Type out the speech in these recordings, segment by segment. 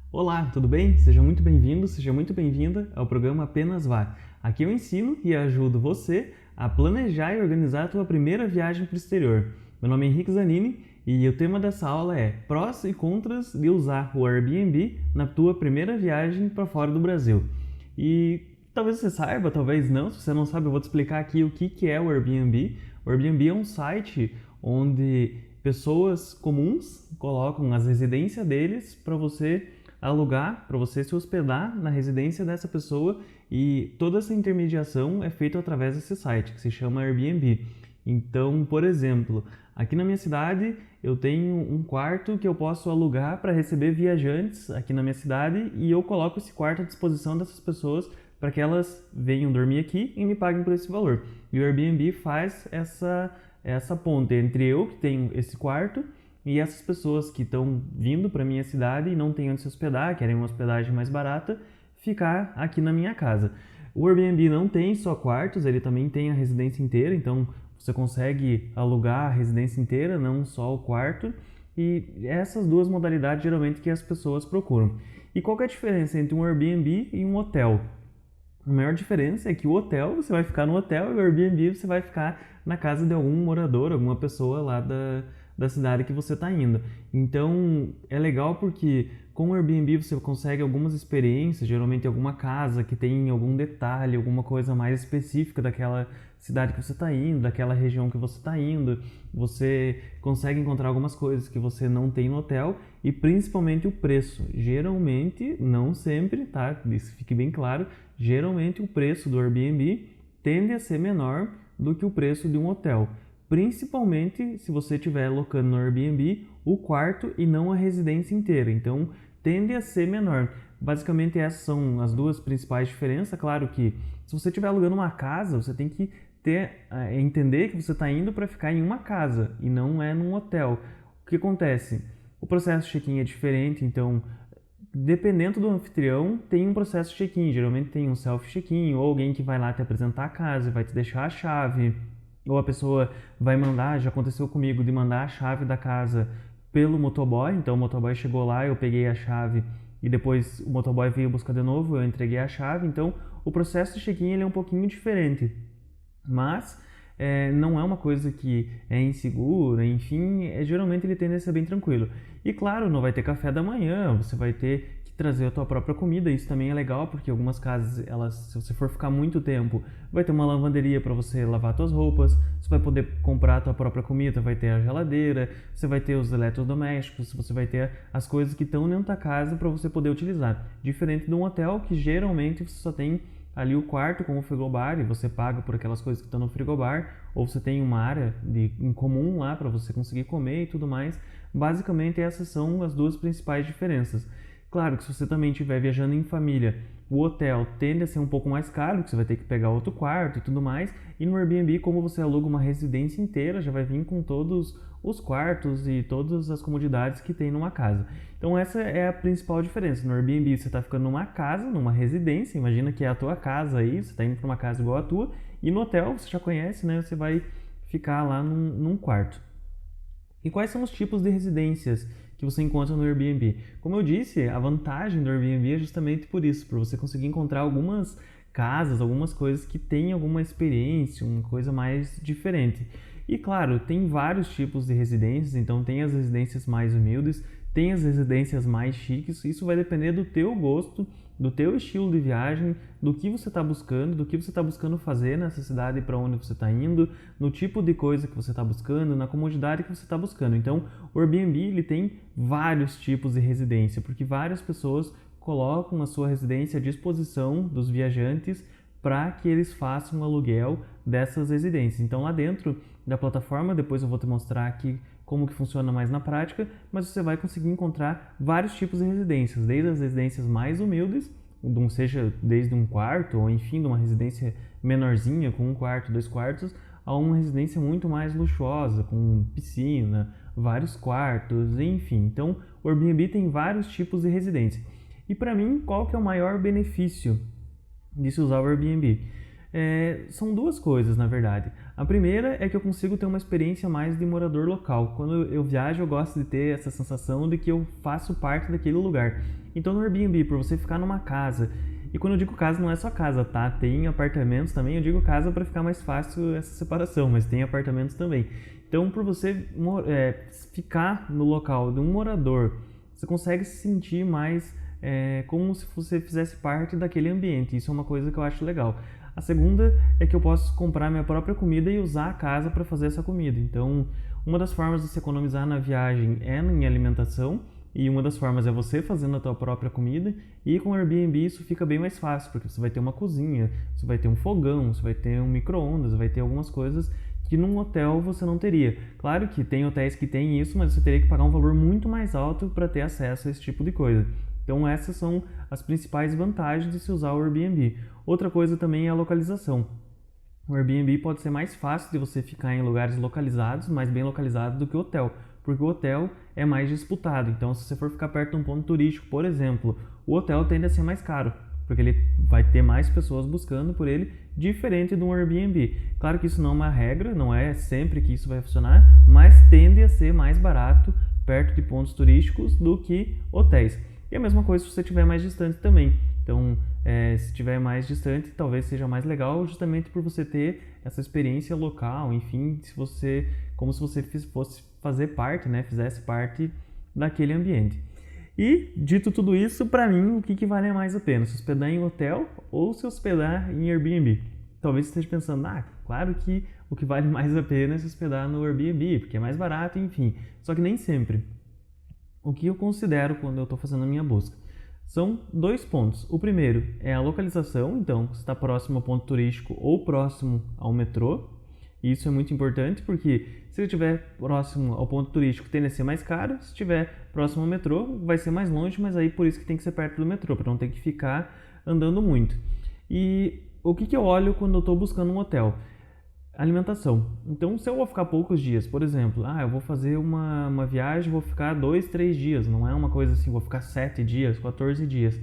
Olá, tudo bem? Seja muito bem-vindo, seja muito bem-vinda ao programa Apenas Vá. Aqui eu ensino e ajudo você a planejar e organizar a tua primeira viagem para o exterior. Meu nome é Henrique Zanini e o tema dessa aula é prós e contras de usar o Airbnb na tua primeira viagem para fora do Brasil. E talvez você saiba, talvez não. Se você não sabe, eu vou te explicar aqui o que é o Airbnb. O Airbnb é um site onde pessoas comuns colocam as residências deles para você alugar, para você se hospedar na residência dessa pessoa, e toda essa intermediação é feita através desse site que se chama Airbnb. Então, por exemplo, aqui na minha cidade eu tenho um quarto que eu posso alugar para receber viajantes aqui na minha cidade, e eu coloco esse quarto à disposição dessas pessoas para que elas venham dormir aqui e me paguem por esse valor. E o Airbnb faz essa ponte entre eu, que tenho esse quarto, e essas pessoas que estão vindo para minha cidade e não têm onde se hospedar, querem uma hospedagem mais barata, ficar aqui na minha casa. O Airbnb não tem só quartos, ele também tem a residência inteira, então você consegue alugar a residência inteira, não só o quarto. E essas duas modalidades geralmente que as pessoas procuram. E qual que é a diferença entre um Airbnb e um hotel? A maior diferença é que o hotel, você vai ficar no hotel, e o Airbnb você vai ficar na casa de algum morador, alguma pessoa lá da cidade que você está indo. Então é legal porque com o Airbnb você consegue algumas experiências, geralmente alguma casa que tem algum detalhe, alguma coisa mais específica daquela cidade que você está indo, daquela região que você está indo. Você consegue encontrar algumas coisas que você não tem no hotel, e principalmente o preço. Geralmente, não sempre, tá? Isso fique bem claro, geralmente o preço do Airbnb tende a ser menor do que o preço de um hotel, principalmente se você estiver alocando no Airbnb o quarto e não a residência inteira. Então tende a ser menor. Basicamente essas são as duas principais diferenças. Claro que se você estiver alugando uma casa, você tem que entender que você está indo para ficar em uma casa e não é num hotel. O que acontece? O processo de check-in é diferente, então dependendo do anfitrião, tem um processo de check-in. Geralmente tem um self-check-in, ou alguém que vai lá te apresentar a casa, vai te deixar a chave, ou a pessoa vai mandar, já aconteceu comigo, de mandar a chave da casa pelo motoboy. Então o motoboy chegou lá, eu peguei a chave e depois o motoboy veio buscar de novo, eu entreguei a chave. Então o processo de check-in ele é um pouquinho diferente, mas não é uma coisa que é insegura, enfim, geralmente ele tende a ser bem tranquilo. E claro, não vai ter café da manhã, você vai ter que trazer a tua própria comida. Isso também é legal, porque algumas casas, se você for ficar muito tempo, vai ter uma lavanderia para você lavar suas roupas, você vai poder comprar a tua própria comida, vai ter a geladeira, você vai ter os eletrodomésticos, você vai ter as coisas que estão dentro da casa para você poder utilizar. Diferente de um hotel, que geralmente você só tem ali o quarto com o frigobar e você paga por aquelas coisas que estão no frigobar, ou você tem uma área em comum lá para você conseguir comer e tudo mais. Basicamente essas são as duas principais diferenças. Claro que se você também estiver viajando em família, o hotel tende a ser um pouco mais caro, porque você vai ter que pegar outro quarto e tudo mais. E no Airbnb, como você aluga uma residência inteira, já vai vir com todos os quartos e todas as comodidades que tem numa casa. Então essa é a principal diferença. No Airbnb você está ficando numa casa, numa residência, imagina que é a tua casa aí, você está indo para uma casa igual a tua, e no hotel você já conhece, né? Você vai ficar lá num quarto. E quais são os tipos de residências que você encontra no Airbnb? Como eu disse, a vantagem do Airbnb é justamente por isso, para você conseguir encontrar algumas casas, algumas coisas que têm alguma experiência, uma coisa mais diferente. E claro, tem vários tipos de residências, então tem as residências mais humildes, tem as residências mais chiques. Isso vai depender do teu gosto, do teu estilo de viagem, do que você está buscando, do que você está buscando fazer nessa cidade para onde você está indo, no tipo de coisa que você está buscando, na comodidade que você está buscando. Então, o Airbnb ele tem vários tipos de residência, porque várias pessoas colocam a sua residência à disposição dos viajantes para que eles façam um aluguel dessas residências. Então, lá dentro da plataforma, depois eu vou te mostrar aqui como que funciona mais na prática, mas você vai conseguir encontrar vários tipos de residências, desde as residências mais humildes, seja desde um quarto, ou enfim, de uma residência menorzinha, com um quarto, 2 quartos, a uma residência muito mais luxuosa, com piscina, vários quartos, enfim. Então, o Airbnb tem vários tipos de residência. E para mim, qual que é o maior benefício de se usar o Airbnb? são duas coisas, na verdade. A primeira é que eu consigo ter uma experiência mais de morador local. Quando eu viajo, eu gosto de ter essa sensação de que eu faço parte daquele lugar. Então, no Airbnb, por você ficar numa casa, e quando eu digo casa, não é só casa, tá? Tem apartamentos também, eu digo casa para ficar mais fácil essa separação, mas tem apartamentos também. Então, por você ficar no local de um morador, você consegue se sentir mais como se você fizesse parte daquele ambiente. Isso é uma coisa que eu acho legal. A segunda é que eu posso comprar minha própria comida e usar a casa para fazer essa comida. Então, uma das formas de se economizar na viagem é em alimentação, e uma das formas é você fazendo a tua própria comida, e com o Airbnb isso fica bem mais fácil, porque você vai ter uma cozinha, você vai ter um fogão, você vai ter um micro-ondas, vai ter algumas coisas que num hotel você não teria. Claro que tem hotéis que têm isso, mas você teria que pagar um valor muito mais alto para ter acesso a esse tipo de coisa. Então essas são as principais vantagens de se usar o Airbnb. Outra coisa também é a localização. O Airbnb pode ser mais fácil de você ficar em lugares localizados, mais bem localizados do que o hotel, porque o hotel é mais disputado. Então, se você for ficar perto de um ponto turístico, por exemplo, o hotel tende a ser mais caro, porque ele vai ter mais pessoas buscando por ele, diferente de um Airbnb. Claro que isso não é uma regra, não é sempre que isso vai funcionar, mas tende a ser mais barato perto de pontos turísticos do que hotéis. E a mesma coisa se você estiver mais distante também. Então, se estiver mais distante, talvez seja mais legal justamente por você ter essa experiência local, enfim, como se você fosse fazer parte, né, fizesse parte daquele ambiente. E, dito tudo isso, para mim, o que vale mais a pena? Se hospedar em hotel ou se hospedar em Airbnb? Talvez você esteja pensando, claro que o que vale mais a pena é se hospedar no Airbnb, porque é mais barato, enfim. Só que nem sempre. O que eu considero quando eu estou fazendo a minha busca? São dois pontos. O primeiro é a localização, então se está próximo ao ponto turístico ou próximo ao metrô. E isso é muito importante porque se estiver próximo ao ponto turístico tende a ser mais caro, se estiver próximo ao metrô vai ser mais longe, mas aí por isso que tem que ser perto do metrô, para não ter que ficar andando muito. E o que eu olho quando eu estou buscando um hotel? Alimentação. Então, se eu vou ficar poucos dias, por exemplo, eu vou fazer uma viagem, vou ficar 2, 3 dias, não é uma coisa assim, vou ficar 7 dias, 14 dias.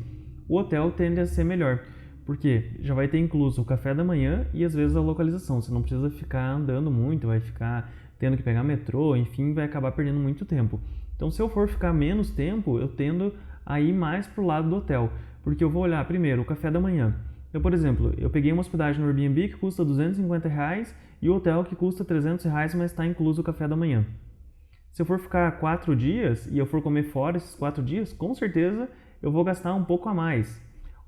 O hotel tende a ser melhor, porque já vai ter incluso o café da manhã e às vezes a localização. Você não precisa ficar andando muito, vai ficar tendo que pegar metrô, enfim, vai acabar perdendo muito tempo. Então, se eu for ficar menos tempo, eu tendo a ir mais pro lado do hotel, porque eu vou olhar primeiro o café da manhã. Então, por exemplo, eu peguei uma hospedagem no Airbnb que custa R$250 e o hotel que custa R$300, mas está incluso o café da manhã. Se eu for ficar 4 dias e eu for comer fora esses 4 dias, com certeza eu vou gastar um pouco a mais.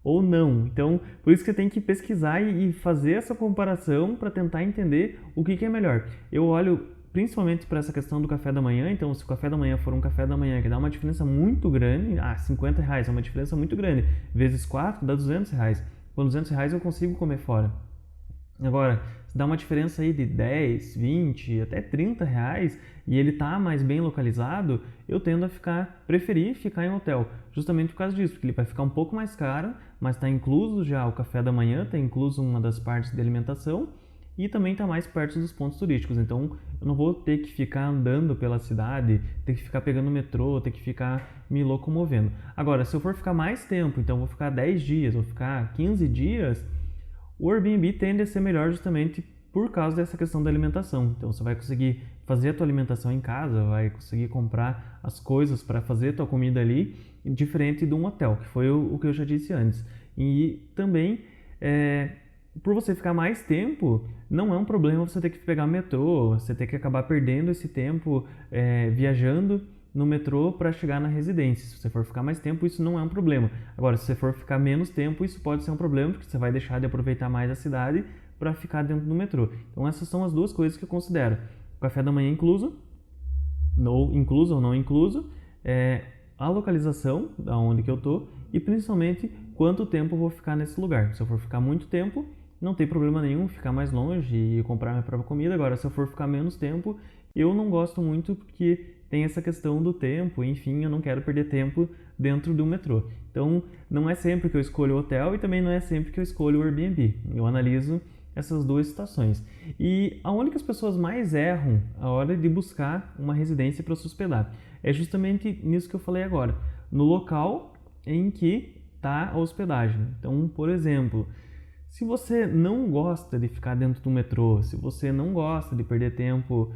Ou não. Então, por isso que você tem que pesquisar e fazer essa comparação para tentar entender o que é melhor. Eu olho principalmente para essa questão do café da manhã. Então, se o café da manhã for um café da manhã que dá uma diferença muito grande, R$50 é uma diferença muito grande, vezes 4 dá R$200. Com R$200 eu consigo comer fora. Agora, se dá uma diferença aí de 10, 20, até R$30 e ele está mais bem localizado, eu tendo a preferir ficar em hotel, justamente por causa disso, porque ele vai ficar um pouco mais caro, mas está incluso já o café da manhã, está incluso uma das partes de alimentação e também está mais perto dos pontos turísticos. Então, eu não vou ter que ficar andando pela cidade, ter que ficar pegando metrô, ter que ficar me locomovendo. Agora, se eu for ficar mais tempo, então vou ficar 10 dias, vou ficar 15 dias, o Airbnb tende a ser melhor justamente por causa dessa questão da alimentação. Então, você vai conseguir fazer a tua alimentação em casa, vai conseguir comprar as coisas para fazer a tua comida ali, diferente de um hotel, que foi o que eu já disse antes. E também, por você ficar mais tempo, não é um problema você ter que pegar metrô, você ter que acabar perdendo esse tempo viajando no metrô para chegar na residência. Se você for ficar mais tempo, isso não é um problema. Agora, se você for ficar menos tempo, isso pode ser um problema, porque você vai deixar de aproveitar mais a cidade para ficar dentro do metrô. Então, essas são as duas coisas que eu considero. O café da manhã incluso ou não incluso, a localização, aonde que eu tô, e principalmente quanto tempo eu vou ficar nesse lugar. Se eu for ficar muito tempo, não tem problema nenhum ficar mais longe e comprar minha própria comida. Agora, se eu for ficar menos tempo, eu não gosto muito porque tem essa questão do tempo, enfim, eu não quero perder tempo dentro do metrô. Então, não é sempre que eu escolho o hotel e também não é sempre que eu escolho o Airbnb. Eu analiso essas duas situações. E aonde que as pessoas mais erram a hora de buscar uma residência para se hospedar? É justamente nisso que eu falei agora, no local em que está a hospedagem. Então, por exemplo, Se você não gosta de ficar dentro do metrô, se você não gosta de perder tempo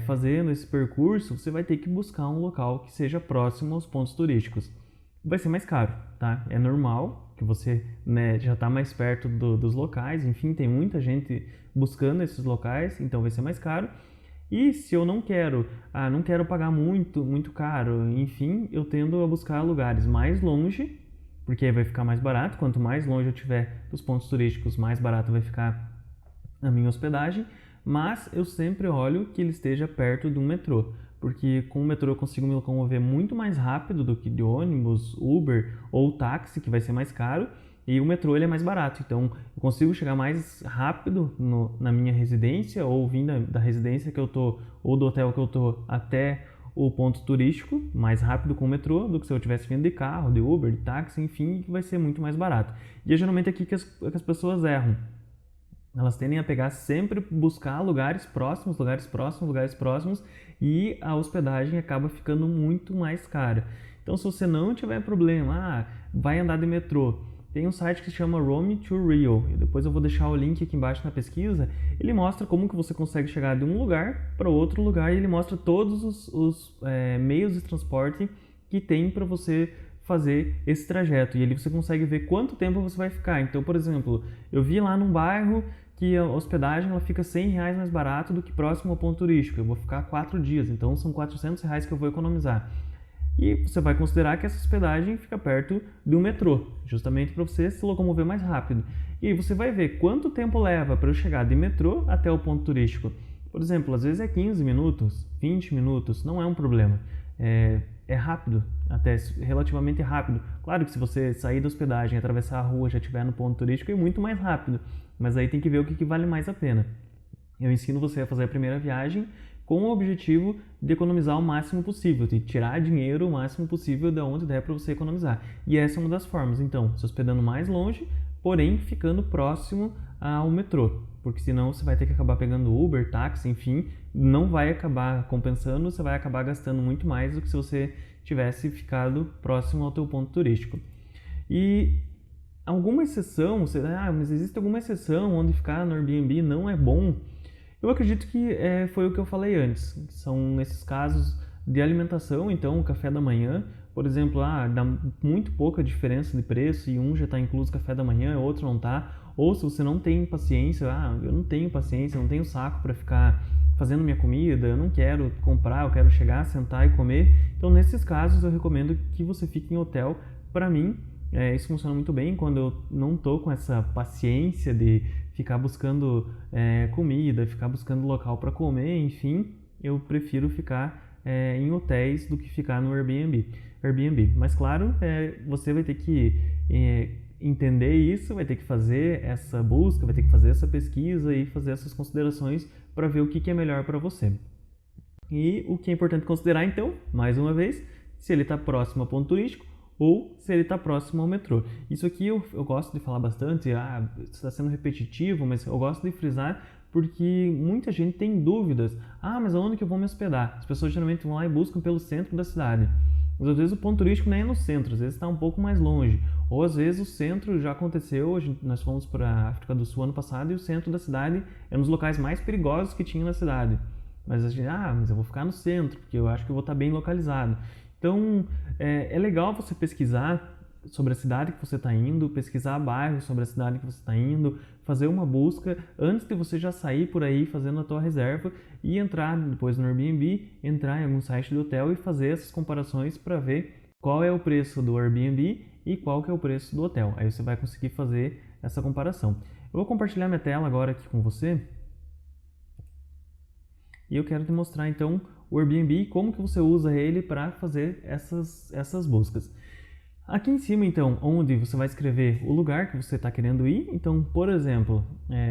fazendo esse percurso, você vai ter que buscar um local que seja próximo aos pontos turísticos. Vai ser mais caro, tá? É normal que você, né, já está mais perto dos locais, enfim, tem muita gente buscando esses locais, então vai ser mais caro. E se eu não quero, não quero pagar muito caro, enfim, eu tendo a buscar lugares mais longe, porque aí vai ficar mais barato. Quanto mais longe eu estiver dos pontos turísticos, mais barato vai ficar a minha hospedagem. Mas eu sempre olho que ele esteja perto de um metrô, porque com o metrô eu consigo me locomover muito mais rápido do que de ônibus, Uber ou táxi, que vai ser mais caro. E o metrô ele é mais barato, então eu consigo chegar mais rápido na minha residência, ou vindo da residência que eu tô, ou do hotel que eu tô até o ponto turístico, mais rápido com o metrô do que se eu estivesse vindo de carro, de Uber, de táxi, enfim, que vai ser muito mais barato. E é geralmente aqui que as pessoas erram. Elas tendem a pegar sempre, buscar lugares próximos, e a hospedagem acaba ficando muito mais cara. Então, se você não tiver problema, vai andar de metrô, tem um site que se chama Roam to Rio. Depois eu vou deixar o link aqui embaixo na pesquisa. Ele mostra como que você consegue chegar de um lugar para outro lugar, e ele mostra todos os meios de transporte que tem para você fazer esse trajeto. E ali você consegue ver quanto tempo você vai ficar. Então, por exemplo, eu vi lá num bairro que a hospedagem ela fica R$100 mais barato do que próximo ao ponto turístico. Eu vou ficar 4 dias, então são R$400 que eu vou economizar. E você vai considerar que essa hospedagem fica perto de um metrô, justamente para você se locomover mais rápido. E aí você vai ver quanto tempo leva para eu chegar de metrô até o ponto turístico. Por exemplo, às vezes é 15 minutos, 20 minutos, não é um problema. É rápido, até relativamente rápido. Claro que se você sair da hospedagem, atravessar a rua, já estiver no ponto turístico, é muito mais rápido. Mas aí tem que ver o que vale mais a pena. Eu ensino você a fazer a primeira viagem com o objetivo de economizar o máximo possível, de tirar dinheiro o máximo possível de onde der para você economizar. E essa é uma das formas, então, se hospedando mais longe, porém ficando próximo ao metrô, porque senão você vai ter que acabar pegando Uber, táxi, enfim, não vai acabar compensando, você vai acabar gastando muito mais do que se você tivesse ficado próximo ao teu ponto turístico. E alguma exceção, mas existe alguma exceção onde ficar no Airbnb não é bom? Eu acredito que foi o que eu falei antes. São nesses casos de alimentação, então o café da manhã, por exemplo, dá muito pouca diferença de preço e um já está incluso café da manhã, o outro não está. Ou se você não tem paciência, eu não tenho paciência, não tenho saco para ficar fazendo minha comida, eu não quero comprar, eu quero chegar, sentar e comer. Então, nesses casos, eu recomendo que você fique em hotel. Para mim, isso funciona muito bem quando eu não estou com essa paciência de ficar buscando comida, ficar buscando local para comer, enfim, eu prefiro ficar em hotéis do que ficar no Airbnb. Mas claro, você vai ter que entender isso, vai ter que fazer essa busca, vai ter que fazer essa pesquisa e fazer essas considerações para ver o que é melhor para você. E o que é importante considerar, então, mais uma vez, se ele está próximo ao ponto turístico ou se ele está próximo ao metrô. Isso aqui eu gosto de falar bastante, está sendo repetitivo, mas eu gosto de frisar porque muita gente tem dúvidas. Mas aonde que eu vou me hospedar? As pessoas geralmente vão lá e buscam pelo centro da cidade. Mas às vezes o ponto turístico nem é no centro, às vezes está um pouco mais longe. Ou às vezes o centro já aconteceu, nós fomos para a África do Sul ano passado e o centro da cidade é um dos locais mais perigosos que tinha na cidade. Mas a gente, mas eu vou ficar no centro, porque eu acho que eu vou estar bem localizado. Então, é legal você pesquisar sobre a cidade que você está indo, pesquisar bairros sobre a cidade que você está indo, fazer uma busca antes de você já sair por aí fazendo a tua reserva e entrar depois no Airbnb, entrar em algum site de hotel e fazer essas comparações para ver qual é o preço do Airbnb e qual que é o preço do hotel. Aí você vai conseguir fazer essa comparação. Eu vou compartilhar minha tela agora aqui com você e eu quero te mostrar então o Airbnb e como que você usa ele para fazer essas buscas. Aqui em cima, então, onde você vai escrever o lugar que você está querendo ir. Então, por exemplo,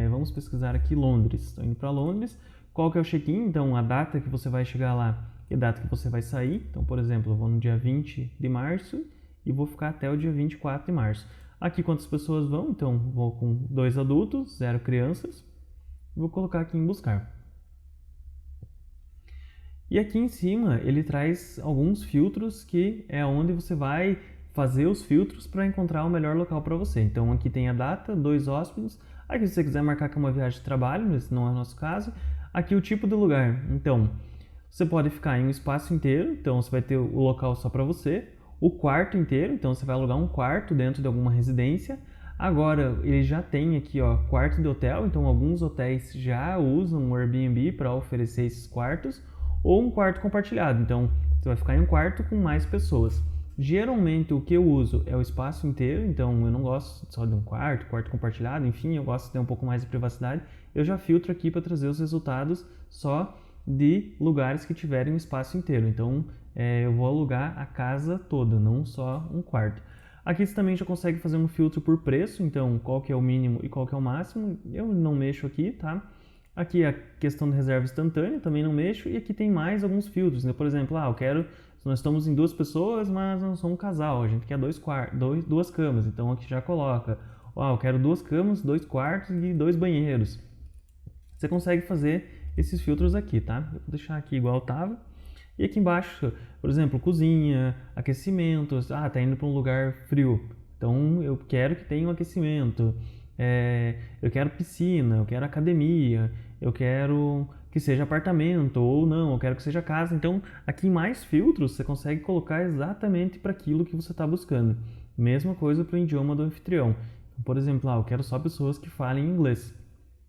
vamos pesquisar aqui Londres. Estou indo para Londres. Qual que é o check-in? Então, a data que você vai chegar lá e a data que você vai sair. Então, por exemplo, eu vou no dia 20 de março e vou ficar até o dia 24 de março. Aqui quantas pessoas vão? Então, vou com 2 adultos, 0 crianças. Vou colocar aqui em buscar. E aqui em cima ele traz alguns filtros que é onde você vai fazer os filtros para encontrar o melhor local para você. Então aqui tem a data, 2 hóspedes. Aqui se você quiser marcar que é uma viagem de trabalho, esse não é o nosso caso. Aqui o tipo do lugar. Então você pode ficar em um espaço inteiro, então você vai ter o local só para você. O quarto inteiro, então você vai alugar um quarto dentro de alguma residência. Agora ele já tem aqui, ó, quarto de hotel, então alguns hotéis já usam o Airbnb para oferecer esses quartos, ou um quarto compartilhado, então você vai ficar em um quarto com mais pessoas. Geralmente o que eu uso é o espaço inteiro, então eu não gosto só de um quarto compartilhado, enfim, eu gosto de ter um pouco mais de privacidade. Eu já filtro aqui para trazer os resultados só de lugares que tiverem um espaço inteiro, então eu vou alugar a casa toda, não só um quarto. Aqui você também já consegue fazer um filtro por preço, então qual que é o mínimo e qual que é o máximo. Eu não mexo aqui, tá? Aqui a questão de reserva instantânea, também não mexo. E aqui tem mais alguns filtros, né? Por exemplo, eu quero, nós estamos em 2 pessoas, mas não somos um casal, a gente quer 2 camas, então aqui já coloca, eu quero 2 camas, 2 quartos e 2 banheiros. Você consegue fazer esses filtros aqui, tá? Eu vou deixar aqui igual estava. E aqui embaixo, por exemplo, cozinha, aquecimento. Tá indo para um lugar frio, então eu quero que tenha um aquecimento. Eu quero piscina, eu quero academia, eu quero que seja apartamento ou não, eu quero que seja casa. Então aqui em mais filtros você consegue colocar exatamente para aquilo que você está buscando. Mesma coisa para o idioma do anfitrião. Então, por exemplo, eu quero só pessoas que falem inglês.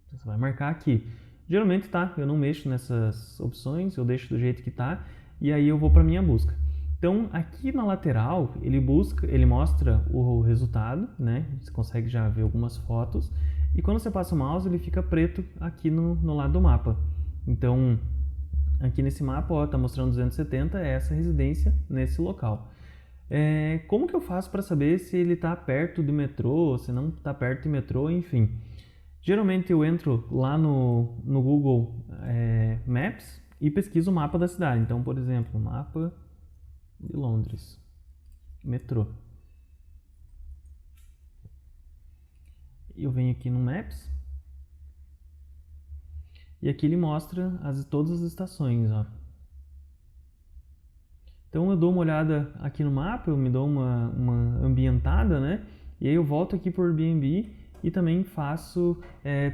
Então, você vai marcar aqui. Geralmente eu não mexo nessas opções, eu deixo do jeito que está e aí eu vou para minha busca. Então aqui na lateral ele mostra o resultado, né? Você consegue já ver algumas fotos e quando você passa o mouse ele fica preto aqui no lado do mapa. Então aqui nesse mapa está mostrando 270, é essa residência nesse local. Como que eu faço para saber se ele está perto do metrô, se não está perto do metrô, enfim. Geralmente eu entro lá no Google Maps e pesquiso o mapa da cidade. Então, por exemplo, mapa de Londres, metrô. Eu venho aqui no Maps e aqui ele mostra todas as estações, ó. Então eu dou uma olhada aqui no mapa, eu me dou uma ambientada, né? E aí eu volto aqui por Airbnb e também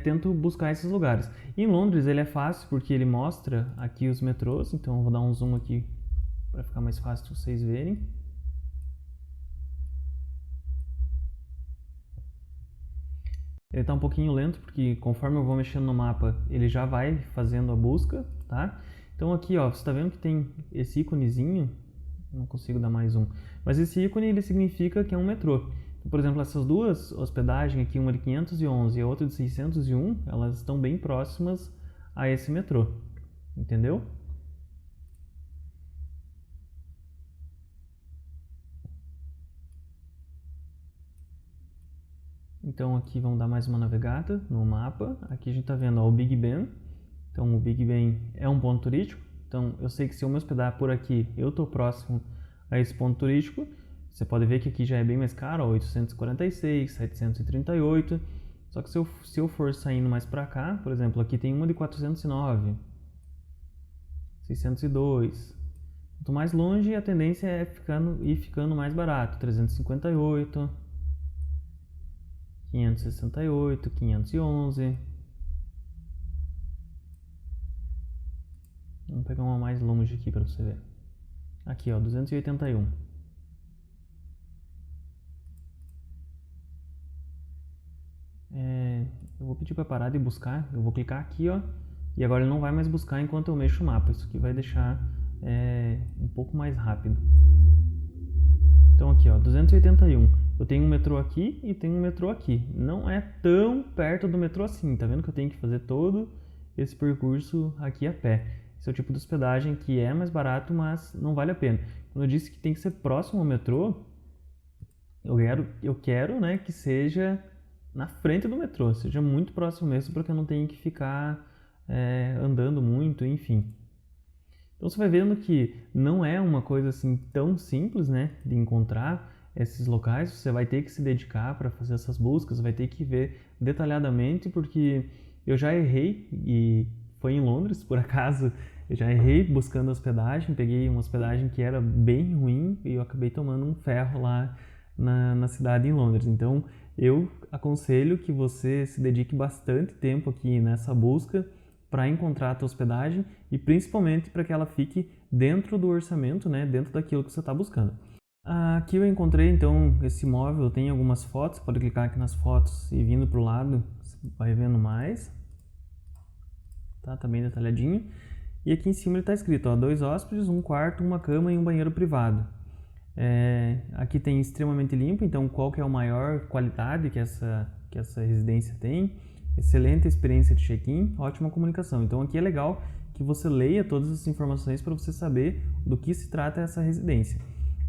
tento buscar esses lugares. Em Londres ele é fácil porque ele mostra aqui os metrôs, então eu vou dar um zoom aqui para ficar mais fácil de vocês verem. Ele está um pouquinho lento porque conforme eu vou mexendo no mapa ele já vai fazendo a busca, tá? Então aqui, ó, você está vendo que tem esse íconezinho, não consigo dar mais um, mas esse ícone ele significa que é um metrô. Por exemplo, essas duas hospedagens aqui, uma de 511 e a outra de 601, elas estão bem próximas a esse metrô, entendeu? Então aqui vamos dar mais uma navegada no mapa. Aqui a gente está vendo o Big Ben. Então o Big Ben é um ponto turístico. Então eu sei que se eu me hospedar por aqui, eu estou próximo a esse ponto turístico. Você pode ver que aqui já é bem mais caro, ó, 846, 738. Só que se eu for saindo mais para cá, por exemplo, aqui tem uma de 409, 602. Quanto mais longe, a tendência é ir ficando mais barato. 358, 568, 511. Vamos pegar uma mais longe aqui para você ver. Aqui, ó, 281. Eu vou pedir para parar de buscar. Eu vou clicar aqui, ó, e agora ele não vai mais buscar enquanto eu mexo o mapa. Isso aqui vai deixar um pouco mais rápido. Então aqui, ó, 281. Eu tenho um metrô aqui e tenho um metrô aqui. Não é tão perto do metrô assim. Tá vendo que eu tenho que fazer todo esse percurso aqui a pé. Esse é o tipo de hospedagem que é mais barato, mas não vale a pena. Quando eu disse que tem que ser próximo ao metrô, eu quero, né, que seja na frente do metrô, seja muito próximo mesmo, para que eu não tenha que ficar andando muito, enfim. Então você vai vendo que não é uma coisa assim tão simples, né, de encontrar esses locais. Você vai ter que se dedicar para fazer essas buscas, vai ter que ver detalhadamente, porque eu já errei e foi em Londres, por acaso. Eu já errei buscando hospedagem, peguei uma hospedagem que era bem ruim e eu acabei tomando um ferro lá na cidade em Londres. Então, eu aconselho que você se dedique bastante tempo aqui nessa busca para encontrar a tua hospedagem e principalmente para que ela fique dentro do orçamento, né, dentro daquilo que você está buscando. Aqui eu encontrei então esse imóvel, tem algumas fotos, pode clicar aqui nas fotos e vindo para o lado, você vai vendo mais. Tá bem detalhadinho. E aqui em cima ele está escrito, ó, 2 hóspedes, 1 quarto, 1 cama e 1 banheiro privado. Aqui tem extremamente limpo, então qual que é a maior qualidade que essa residência tem? Excelente experiência de check-in, ótima comunicação. Então aqui é legal que você leia todas as informações para você saber do que se trata essa residência.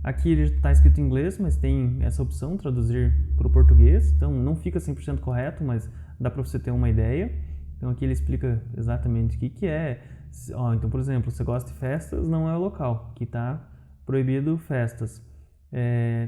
Aqui ele está escrito em inglês, mas tem essa opção, traduzir para o português. Então não fica 100% correto, mas dá para você ter uma ideia. Então aqui ele explica exatamente o que é. Então, por exemplo, você gosta de festas, não é o local, que está proibido festas.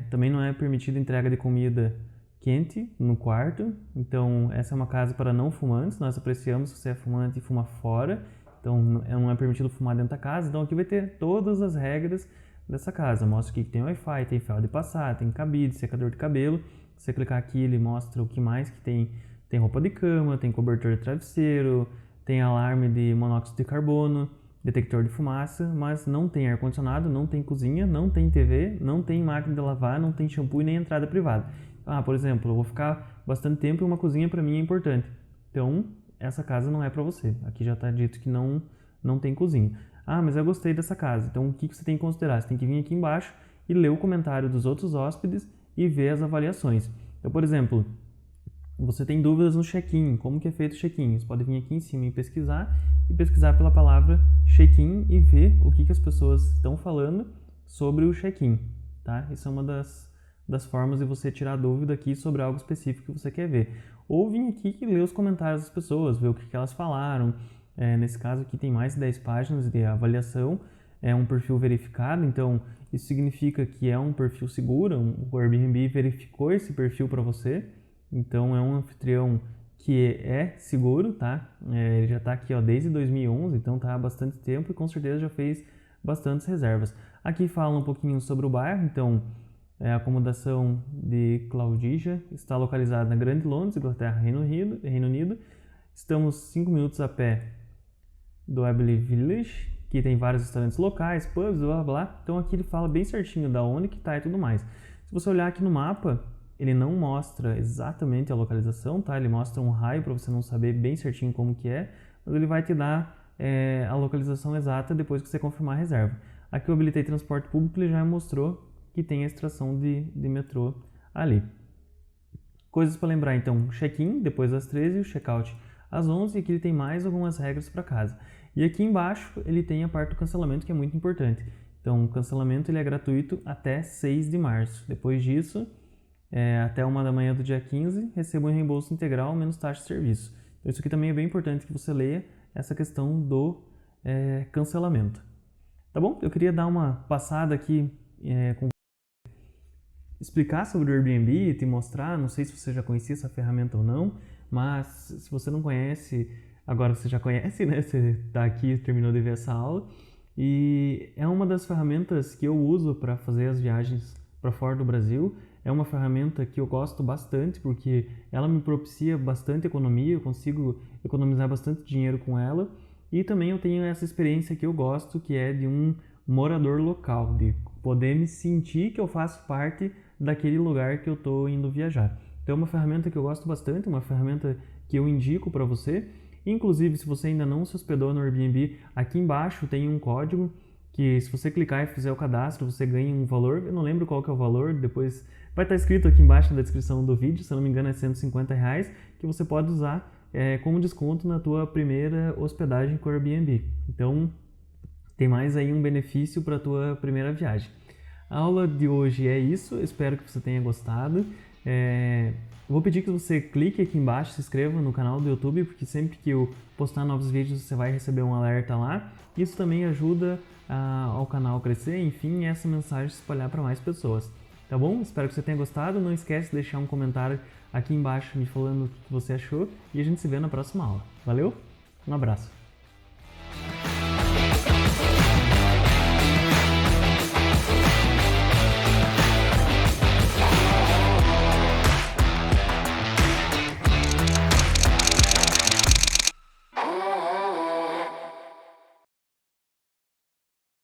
Também não é permitida entrega de comida quente no quarto. Então essa é uma casa para não fumantes. Nós apreciamos se você é fumante e fuma fora. Então não é permitido fumar dentro da casa. Então aqui vai ter todas as regras dessa casa. Mostra aqui que tem Wi-Fi, tem ferro de passar, tem cabide, secador de cabelo. Se você clicar aqui, ele mostra o que mais que tem. Tem roupa de cama, tem cobertor de travesseiro, tem alarme de monóxido de carbono, detector de fumaça, mas não tem ar-condicionado, não tem cozinha, não tem TV, não tem máquina de lavar, não tem shampoo e nem entrada privada. Por exemplo, eu vou ficar bastante tempo e uma cozinha para mim é importante. Então, essa casa não é para você. Aqui já está dito que não tem cozinha. Mas eu gostei dessa casa. Então, o que você tem que considerar? Você tem que vir aqui embaixo e ler o comentário dos outros hóspedes e ver as avaliações. Então, por exemplo, você tem dúvidas no check-in, como que é feito o check-in? Você pode vir aqui em cima e pesquisar pela palavra check-in e ver o que as pessoas estão falando sobre o check-in, tá? Isso é uma das formas de você tirar dúvida aqui sobre algo específico que você quer ver. Ou vir aqui e ler os comentários das pessoas, ver o que elas falaram. Nesse caso aqui tem mais de 10 páginas de avaliação, é um perfil verificado, então isso significa que é um perfil seguro, o Airbnb verificou esse perfil para você, então é um anfitrião que é seguro, tá? Ele já está aqui desde 2011, então está há bastante tempo e com certeza já fez bastantes reservas. Aqui fala um pouquinho sobre o bairro, então a acomodação de Claudija está localizada na Grande Londres, Inglaterra, Reino Unido. Estamos 5 minutos a pé do Abbey Village, que tem vários restaurantes locais, pubs, blá blá. Então aqui ele fala bem certinho da onde que está e tudo mais. Se você olhar aqui no mapa, ele não mostra exatamente a localização, tá? Ele mostra um raio para você não saber bem certinho como que é, mas ele vai te dar a localização exata depois que você confirmar a reserva. Aqui eu habilitei transporte público, ele já mostrou que tem a estação de metrô ali. Coisas para lembrar, então, check-in depois das 13, o check-out às 11, e aqui ele tem mais algumas regras para casa. E aqui embaixo ele tem a parte do cancelamento, que é muito importante. Então, o cancelamento ele é gratuito até 6 de março. Depois disso, até 1 da manhã do dia 15, receba um reembolso integral menos taxa de serviço. Então, isso aqui também é bem importante que você leia essa questão do cancelamento. Tá bom? Eu queria dar uma passada aqui explicar sobre o Airbnb, te mostrar, não sei se você já conhecia essa ferramenta ou não, mas se você não conhece, agora você já conhece, né? Você está aqui, terminou de ver essa aula, e é uma das ferramentas que eu uso para fazer as viagens para fora do Brasil. É uma ferramenta que eu gosto bastante porque ela me propicia bastante economia, eu consigo economizar bastante dinheiro com ela, e também eu tenho essa experiência que eu gosto, que é de um morador local, de poder me sentir que eu faço parte daquele lugar que eu estou indo viajar. Então é uma ferramenta que eu gosto bastante, uma ferramenta que eu indico para você. Inclusive, se você ainda não se hospedou no Airbnb, aqui embaixo tem um código que, se você clicar e fizer o cadastro, você ganha um valor. Eu não lembro qual que é o valor, depois vai estar escrito aqui embaixo na descrição do vídeo, se eu não me engano é R$150, que você pode usar como desconto na tua primeira hospedagem com o Airbnb. Então, tem mais aí um benefício para a tua primeira viagem. A aula de hoje é isso, espero que você tenha gostado. Vou pedir que você clique aqui embaixo, se inscreva no canal do YouTube, porque sempre que eu postar novos vídeos você vai receber um alerta lá. Isso também ajuda ao canal a crescer, enfim, essa mensagem se espalhar para mais pessoas. Tá bom? Espero que você tenha gostado. Não esquece de deixar um comentário aqui embaixo me falando o que você achou e a gente se vê na próxima aula. Valeu? Um abraço!